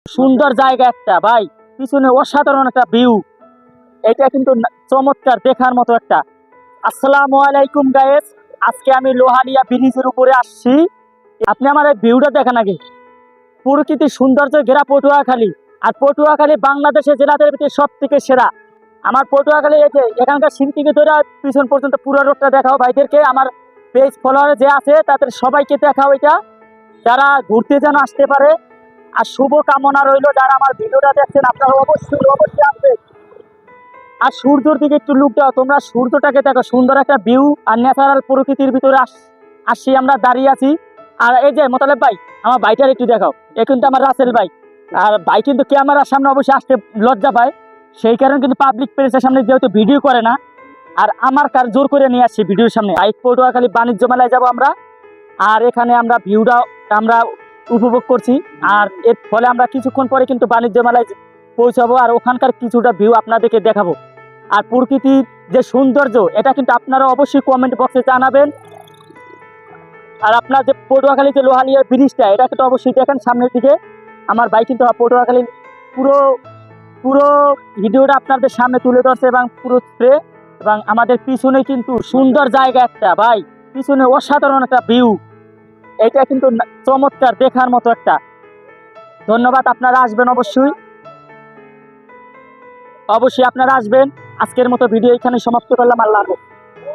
সুন্দর জায়গা একটা ভাই, পিছনে অসাধারণ একটা ভিউ। এটা কিন্তু চমৎকার দেখার মতো একটা। আসসালামু আলাইকুম গাইস, আজকে আমি লোহালিয়া ব্রিজের উপরে আসছি। আপনি আমার এই ভিউটা দেখেন আগে। প্রকৃতির সৌন্দর্য ঘেরা পটুয়াখালী। আর পটুয়াখালী বাংলাদেশের জেলাদের ভিতরে সব থেকে সেরা। আমার পটুয়াখালী এই যে এখানকার সিন থেকে ধরে পিছন পর্যন্ত পুরো রোডটা দেখাও ভাইদেরকে, আমার পেজ ফলোয়ার যে আছে তাদের সবাইকে দেখাও এটা, যারা ঘুরতে যেন আসতে পারে। আর শুভ কামনা রইল যারা আমার ভিডিওটা দেখছেন, আপনারা অবশ্যই অবশ্যই আসবেন। আর সূর্যের দিকে একটু লুক দাও, তোমরা সূর্যটাকে দেখো, সুন্দর একটা ভিউ আর ন্যাচারাল প্রকৃতির ভিতরে আসছি আমরা, দাঁড়িয়ে আছি। আর এই যে মোতালেব ভাই, আমার বাইটার একটু দেখাও। এ কিন্তু আমার রাসেল ভাই। আর ভাই কিন্তু ক্যামেরার সামনে অবশ্যই আসতে লজ্জা পায়, সেই কারণে কিন্তু পাবলিক প্লেসের সামনে যেহেতু ভিডিও করে না। আর আমার কার জোর করে নিয়ে আসছি ভিডিওর সামনে। বাইক পটুয়াখালী বাণিজ্য মেলায় যাবো আমরা। আর এখানে আমরা ভিউটা আমরা উপভোগ করছি। আর এর ফলে আমরা কিছুক্ষণ পরে কিন্তু বাণিজ্য মেলায় পৌঁছাবো, আর ওখানকার কিছুটা ভিউ আপনাদেরকে দেখাবো। আর প্রকৃতির যে সৌন্দর্য, এটা কিন্তু আপনারা অবশ্যই কমেন্ট বক্সে জানাবেন। আর আপনার যে পটুয়াখালী যে লোহালিয়ার ব্রিজটা, এটা কিন্তু অবশ্যই দেখেন সামনের দিকে। আমার বাইক কিন্তু পটুয়াখালী পুরো পুরো ভিডিওটা আপনাদের সামনে তুলে ধরছে এবং পুরো স্প্রে। এবং আমাদের পিছনে কিন্তু সুন্দর জায়গা একটা ভাই, পিছনে অসাধারণ একটা ভিউ। এটা কিন্তু চমৎকার দেখার মতো একটা। ধন্যবাদ, আপনারা আসবেন অবশ্যই অবশ্যই আপনারা আসবেন। আজকের মতো ভিডিও এখানে সমাপ্ত করলাম। আল্লাহ হাফেজ।